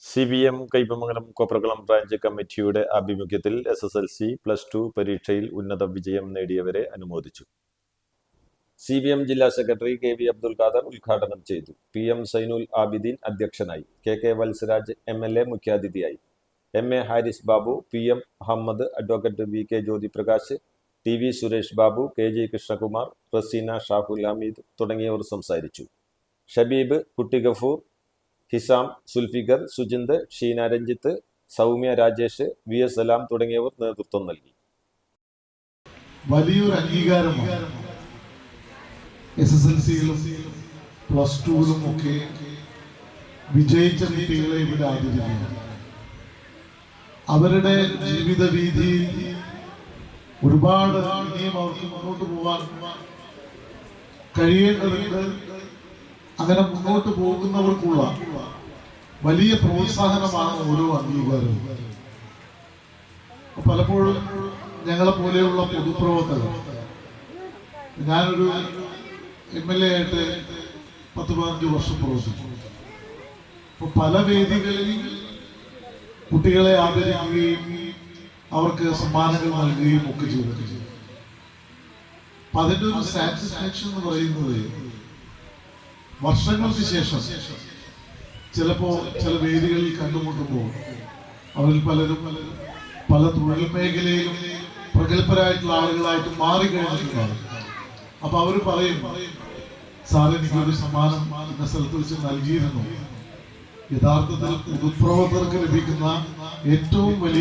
CBM Kaipamangalam കോപ്രകുളം branch കമ്മിറ്റിയുടെ ആഭിമുഖ്യത്തിൽ SSLC +2 പരീക്ഷയിൽ ഉന്നത വിജയം നേടിയവരെ അനുമോദിച്ചു. CBM ജില്ലാ സെക്രട്ടറി KV അബ്ദുൽ ഖാദർ ഉദ്ഘാടനം ചെയ്തു. PM സൈനുൽ ആബിദീൻ അധ്യക്ഷനായി. KK വത്സരാജ് MLA മുഖ്യാതിഥിയായി. MA Haris Babu, PM Ahammed, advocate VK Jyothiprakash, TV Suresh Babu, KG Krishnakumar, Raseena, Shahul Hameed തുടങ്ങിയവർ സംസാരിച്ചു. ഷബീബ്, കുട്ടി ഗഫൂർ, ഹിസാം, സുൽഫിഗർ, സുജിന്ത്, ഷീന രഞ്ജിത്ത്, സൗമ്യ രാജേഷ്, VS സലാം തുടങ്ങിയവർ നേതൃത്വം നൽകി. വലിയൊരു അംഗീകാരമാണ് SSLCയിലും +2ലും ഒക്കെ വിജയിച്ച കുട്ടികളെ ഇവിടെ ആദരിക്കുന്നു. അവരുടെ ജീവിത വീതിയിൽ ഒരുപാട് ഇനിയും അവർക്ക് മുന്നോട്ട് പോകാൻ കഴിയേണ്ടതുണ്ട്. അങ്ങനെ മുന്നോട്ട് പോകുന്നവർക്കുള്ള വലിയ പ്രോത്സാഹനമാണ് ഓരോ അംഗീകാരവും. പലപ്പോഴും ഞങ്ങളെ പോലെയുള്ള പൊതുപ്രവർത്തകർ, ഞാനൊരു MLA ആയിട്ട് 10-15 വർഷം പ്രവർത്തിച്ചു. അപ്പോൾ പല വേദികളിൽ കുട്ടികളെ ആദരിക്കുകയും അവർക്ക് സമ്മാനങ്ങൾ നൽകുകയും ഒക്കെ ചെയ്തിട്ടുണ്ട്. അപ്പം അതിൻ്റെ ഒരു സാറ്റിസ്ഫാക്ഷൻ എന്ന് പറയുന്നത് വർഷങ്ങൾക്ക് ശേഷം ചിലപ്പോൾ ചില വേദികളിൽ കണ്ടുമുട്ടുമ്പോൾ അവരിൽ പലരും പല തൊഴിൽ മേഖലയിലും പ്രഗത്ഭരായിട്ടുള്ള ആളുകളായിട്ട് മാറിക്കഴിഞ്ഞിട്ടുണ്ടാകും. അപ്പൊ അവർ പറയും, സാർ എനിക്കൊരു സമ്മാനം എന്ന സ്ഥലത്ത് വെച്ച് നൽകിയിരുന്നു. യഥാർത്ഥത്തിൽ പൊതുപ്രവർത്തകർക്ക് ലഭിക്കുന്ന ഏറ്റവും വലിയ